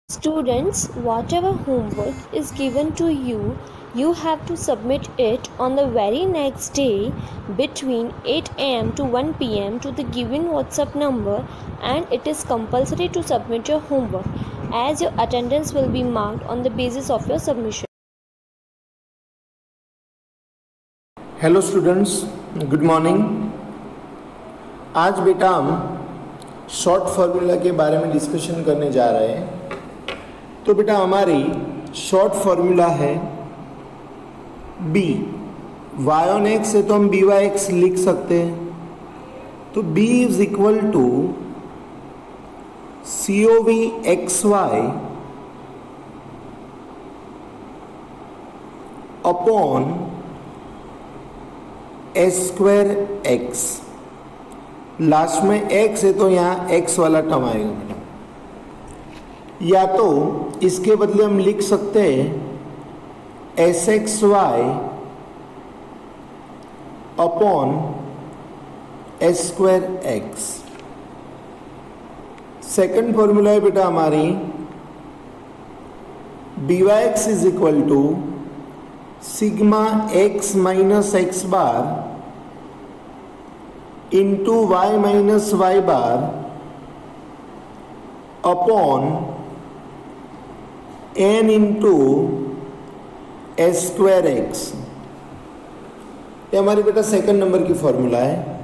Students, whatever homework is given to you, you have to submit it on the very next day between 8 am to 1 pm to the given WhatsApp number, and it is compulsory to submit your homework as your attendance will be marked on the basis of your submission. Hello students, good morning. आज बेटा हम short formula के बारे में discussion करने जा रहे हैं। तो बेटा हमारी शॉर्ट फार्मूला है b। y ऑन x है तो हम बी वाई एक्स लिख सकते हैं। तो b is equal to C O V x Y upon S square X. Last में x है तो यहाँ x वाला टर्म आएगा बेटा। या तो इसके बदले हम लिख सकते हैं S X Y upon S square X. Second formula है बेटा हमारी B Y x is equal to sigma x minus x bar into Y minus Y bar upon N into S square X. ये हमारी बेटा second number की formula है।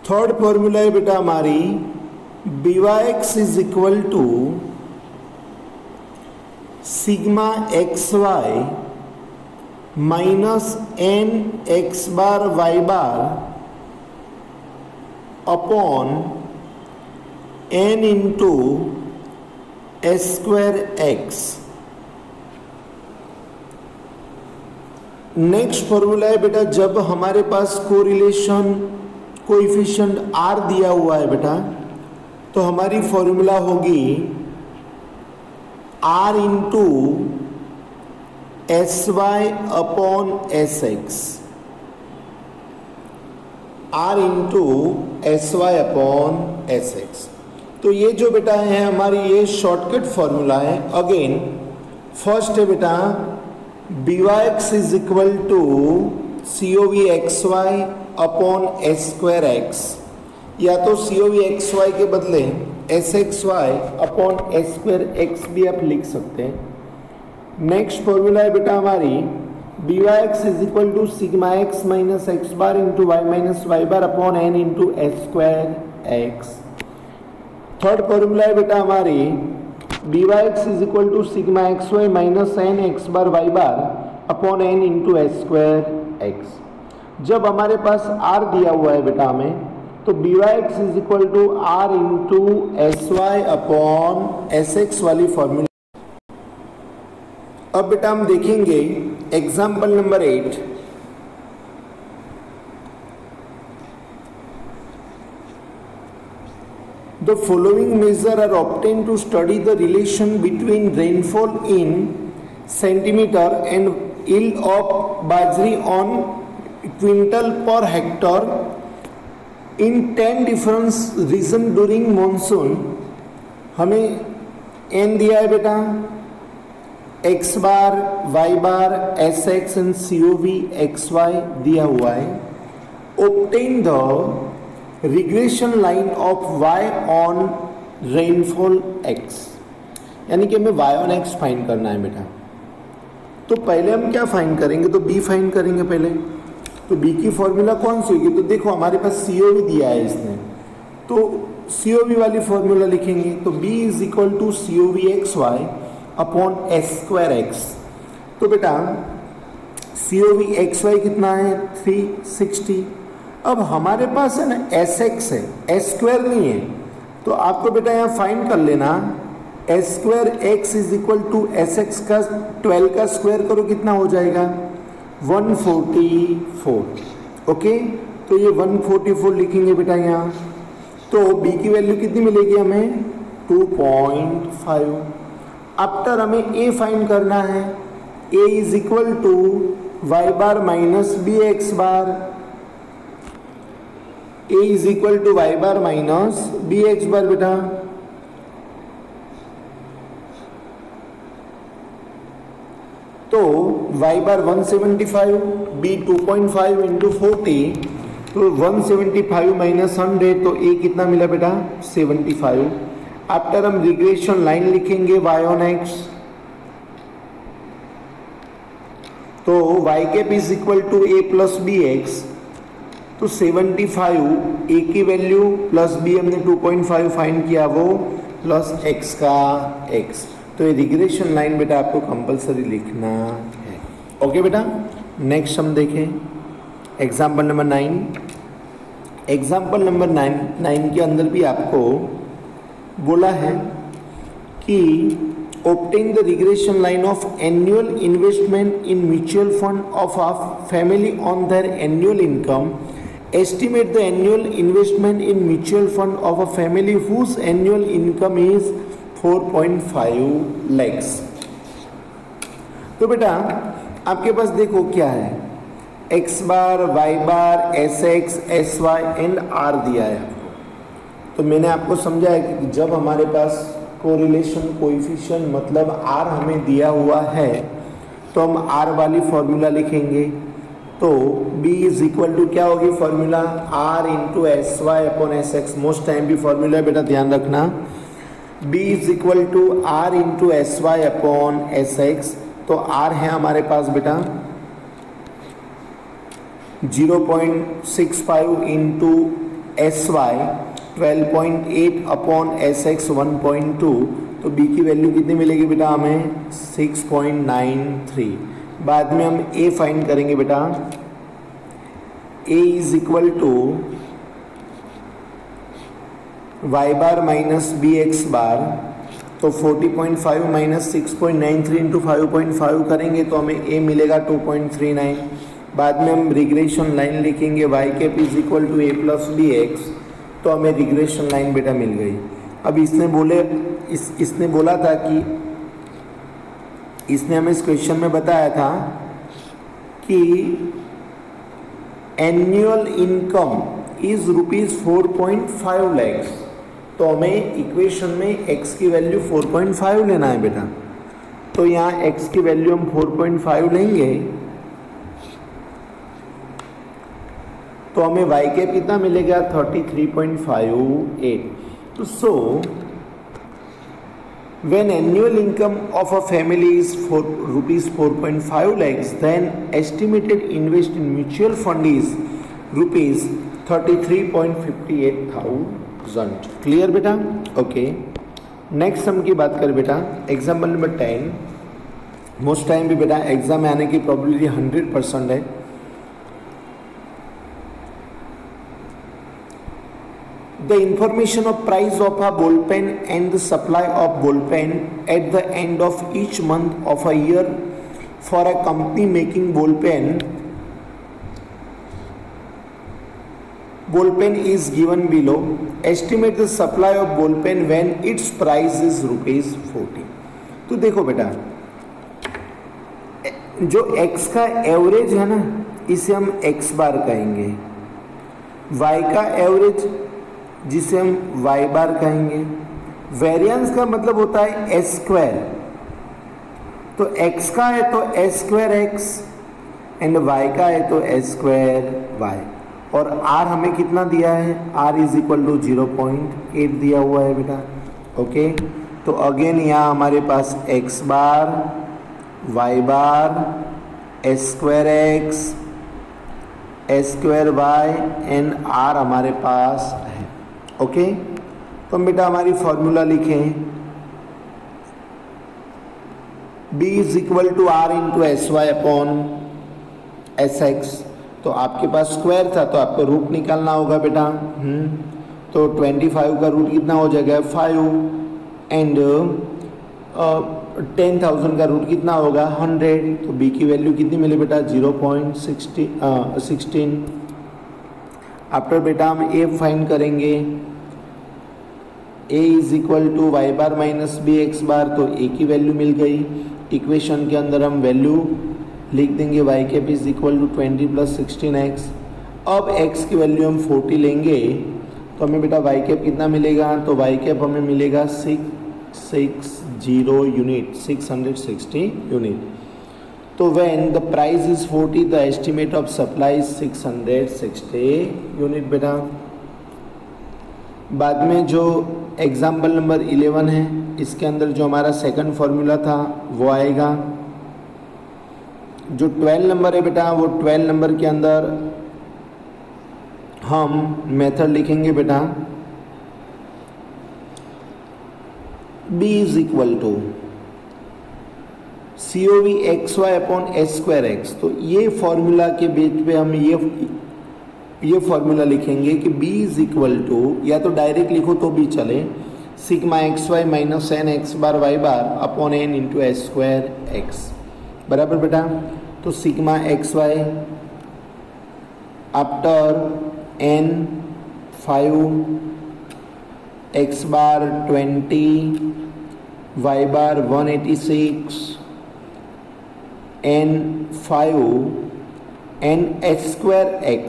Third formula है बेटा हमारी B Y x is equal to sigma x Y minus N x bar Y bar upon N into S square x. Next formula है बेटा जब हमारे पास कोरिलेशन कोएफिशिएंट आर दिया हुआ है बेटा तो हमारी फॉर्मूला होगी R into S Y upon S X. R into S Y upon S x. तो ये जो बेटा है हमारी ये शॉर्टकट फॉर्मूला है। अगेन फर्स्ट है बेटा B Y x is equal to C O V x Y upon S square X, या तो C O V x Y के बदले S X Y upon S square X भी आप लिख सकते हैं। नेक्स्ट फॉर्मूला है बेटा हमारी B Y x is equal to sigma x minus x bar into Y minus Y bar upon N into S square x. Third formula है बेटा हमारी B Y x is equal to sigma x Y minus N x bar Y bar upon N into S square x. जब हमारे पास are दिया हुआ है बेटा हमें तो b Y x is equal to r into S Y upon S x वाली formula. अब बेटा हम देखेंगे example number 8। The following measures are obtained to study the relation between rainfall in centimeter and yield of bajri on quintal per hectare in 10 different regions during monsoon। हमें n दिया है बेटा, x bar, y bar, s x and c O V x y दिया हुआ है। Obtain the regression line of y on rainfall x, यानी कि हमें y ऑन x फाइंड करना है बेटा। तो पहले हम क्या फाइंड करेंगे, तो b फाइंड करेंगे पहले। तो b की फॉर्मूला कौन सी होगी, तो देखो हमारे पास COV दिया है इसने, तो COV वाली फॉर्मूला लिखेंगे। तो b is equal to COV x Y upon S square x. तो बेटा COV एक्स वाई कितना है 360। अब हमारे पास है ना एस एक्स है, एस स्क्वायर नहीं है, तो आपको बेटा यहाँ फाइंड कर लेना s square x is equal to s x का 12 का स्क्वायर करो कितना हो जाएगा 144। ओके, तो ये 144 लिखेंगे बेटा यहाँ। तो बी की वैल्यू कितनी मिलेगी हमें 2.5। आफ्टर हमें ए फाइंड करना है। A is equal to y bar minus b x bar. A is equal to y bar minus b x bar बेटा। तो y बार 175, b 2.5 इंटू 40, तो 175 माइनस 100, तो a कितना मिला बेटा 75। आफ्टर हम रिग्रेशन लाइन लिखेंगे y ऑन x, तो y cap is equal to a plus b x, तो 75 a की वैल्यू प्लस b हमने 2.5 फाइंड किया वो प्लस x का x। तो ये रिग्रेशन लाइन बेटा आपको कंपलसरी लिखना है। ओके बेटा, नेक्स्ट हम देखें एग्जाम्पल नंबर 9। एग्जाम्पल नंबर 9 के अंदर भी आपको बोला है कि obtain the regression line of annual investment in mutual fund of a family on their annual income. Estimate the annual investment in mutual fund of a family whose annual income is 4.5 lakhs। तो बेटा आपके पास देखो क्या है, x bar, y bar, sx, sy and r दिया है आपको। तो मैंने आपको समझाया कि जब हमारे पास कोरिलेशन कोएफिशिएंट मतलब r हमें दिया हुआ है तो हम r वाली फॉर्मूला लिखेंगे। तो b इज इक्वल टू क्या होगी formula, r into S Y upon S x. Most time भी फॉर्मूला बेटा ध्यान रखना, b is equal to r into S Y upon S x. तो r है हमारे पास बेटा 0.65 into S y 12.8 upon S x 1.2। तो b की वैल्यू कितनी मिलेगी बेटा हमें 6.93। बाद में हम a फाइंड करेंगे बेटा, a is equal to y bar minus b x bar. तो 40.5 माइनस 6.93 इंटू 5.5 करेंगे तो हमें a मिलेगा 2.39। बाद में हम रिग्रेशन लाइन लिखेंगे y cap is equal to a plus b x, तो हमें रिग्रेशन लाइन बेटा मिल गई। अब इसने बोला था कि इसने हमें इस क्वेश्चन में बताया था कि annual income is rupees 4.5 lakhs. तो हमें इक्वेशन में x की वैल्यू 4.5 लेना है बेटा। तो यहाँ x की वैल्यू हम 4.5 लेंगे तो हमें y कैप कितना मिलेगा 33.58। तो सो when annual income of a family is rupees 4.5 lakhs, then estimated invest in mutual fund is rupees 33.58,000। Clear बेटा? ओके, नेक्स्ट सम की बात करें बेटा, एग्जाम्पल नंबर 10। मोस्ट टाइम भी बेटा एग्जाम में आने की प्रोबेबिलिटी 100% है। The information of price of a ball pen and the supply of ball pen at the end of each month of a year for a company making ball pen is given below. Estimate the supply of ball pen when its price is rupees 40। तो देखो बेटा, जो x का average है ना इसे हम x बार कहेंगे, y का एवरेज जिसे हम y बार कहेंगे, वेरिएंस का मतलब होता है एस स्क्वायर। तो x का है तो S square x and y का है तो एस स्क्वायर y। और r हमें कितना दिया है, r इज इक्वल टू 0.8 दिया हुआ है बेटा। ओके, तो अगेन यहाँ हमारे पास x bar, y bar, S square x, S square y and r हमारे पास है। ओके, तो हम बेटा हमारी फॉर्मूला लिखें, b is equal to r into S Y upon S x. तो आपके पास स्क्वायर था तो आपको रूट निकालना होगा बेटा। तो 25 का रूट कितना हो जाएगा 5 एंड 10,000 का रूट कितना होगा 100। तो b की वैल्यू कितनी मिली बेटा 0.16। आफ्टर बेटा हम a फाइंड करेंगे, a is equal to y bar minus b x bar. तो a की वैल्यू मिल गई। इक्वेशन के अंदर हम वैल्यू लिख देंगे, y cap is equal to 20 plus 16x। अब x की वैल्यू हम 40 लेंगे तो हमें बेटा y कैप कितना मिलेगा, तो y कैप हमें मिलेगा 660 यूनिट, 660 यूनिट। तो when the price is 40 the estimate of supply is 660 unit बेटा। बाद में जो एग्जाम्पल नंबर 11 है, इसके अंदर जो हमारा सेकंड फॉर्मूला था वो आएगा। जो 12 नंबर है बेटा, वो 12 नंबर के अंदर हम मेथड लिखेंगे बेटा, B is equal to COV XY upon S square X। तो ये फॉर्मूला के बेस पे हम ये फॉर्मूला लिखेंगे कि B इज इक्वल टू, या तो डायरेक्ट लिखो तो भी चले, sigma XY minus N x bar Y bar upon N into S square x, बराबर बेटा। तो सिग्मा XY आफ्टर n 5 x बार 20 y बार 186 n 5 n h square x,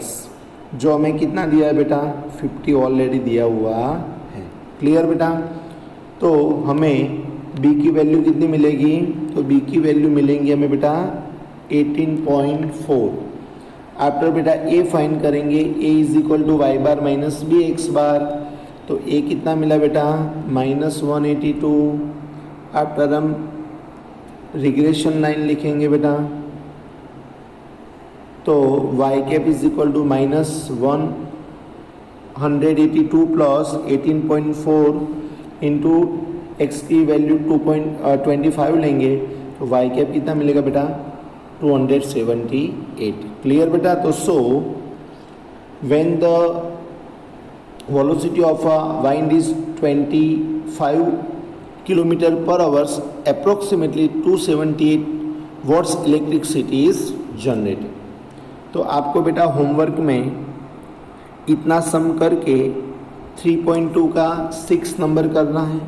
जो हमें कितना दिया है बेटा 50 ऑलरेडी दिया हुआ है। क्लियर बेटा। तो हमें b की वैल्यू कितनी मिलेगी, तो b की वैल्यू मिलेंगी हमें बेटा 18.4। आफ्टर बेटा a फाइंड करेंगे, a is equal to y bar minus b x bar, तो a कितना मिला बेटा -182। आफ्टर हम रिग्रेशन लाइन लिखेंगे बेटा, तो y cap is equal to -182 plus 18.4 into x की वैल्यू 2.25 लेंगे, तो y कैप कितना मिलेगा बेटा 278। क्लियर बेटा। तो so when the velocity of a wind is 25 kilometre per hours, approximately 278 watts electricity is generated. तो आपको बेटा होमवर्क में इतना सम करके 3.2 का 6 नंबर करना है।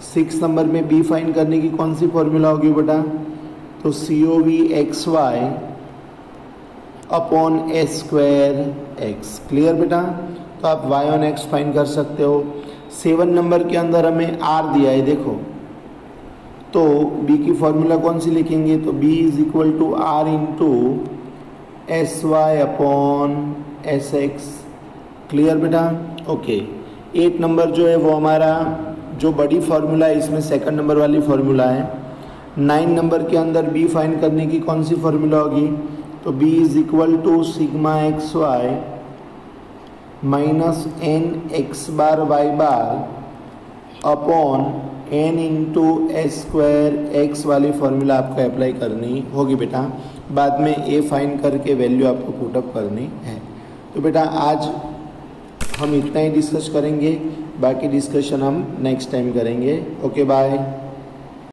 6 नंबर में b फाइंड करने की कौन सी फॉर्मूला होगी बेटा, तो COV XY upon S square X। Clear बेटा। तो आप y ऑन x फाइंड कर सकते हो। 7 नंबर के अंदर हमें r दिया है, देखो, तो b की फॉर्मूला कौन सी लिखेंगे, तो b is equal to r into SY अपॉन SX। क्लियर बेटा। ओके। 8 नंबर जो है वो हमारा जो बड़ी फार्मूला है, इसमें सेकंड नंबर वाली फार्मूला है। 9 नंबर के अंदर b फाइंड करने की कौन सी फार्मूला होगी, तो b is equal to sigma XY minus N x bar Y bar upon n into S square x वाली फार्मूला आपको अप्लाई करनी होगी बेटा। बाद में a फाइंड करके वैल्यू आपको पुटअप करनी है। तो बेटा आज हम इतना ही डिस्कस करेंगे, बाकी डिस्कशन हम नेक्स्ट टाइम करेंगे। Okay bye.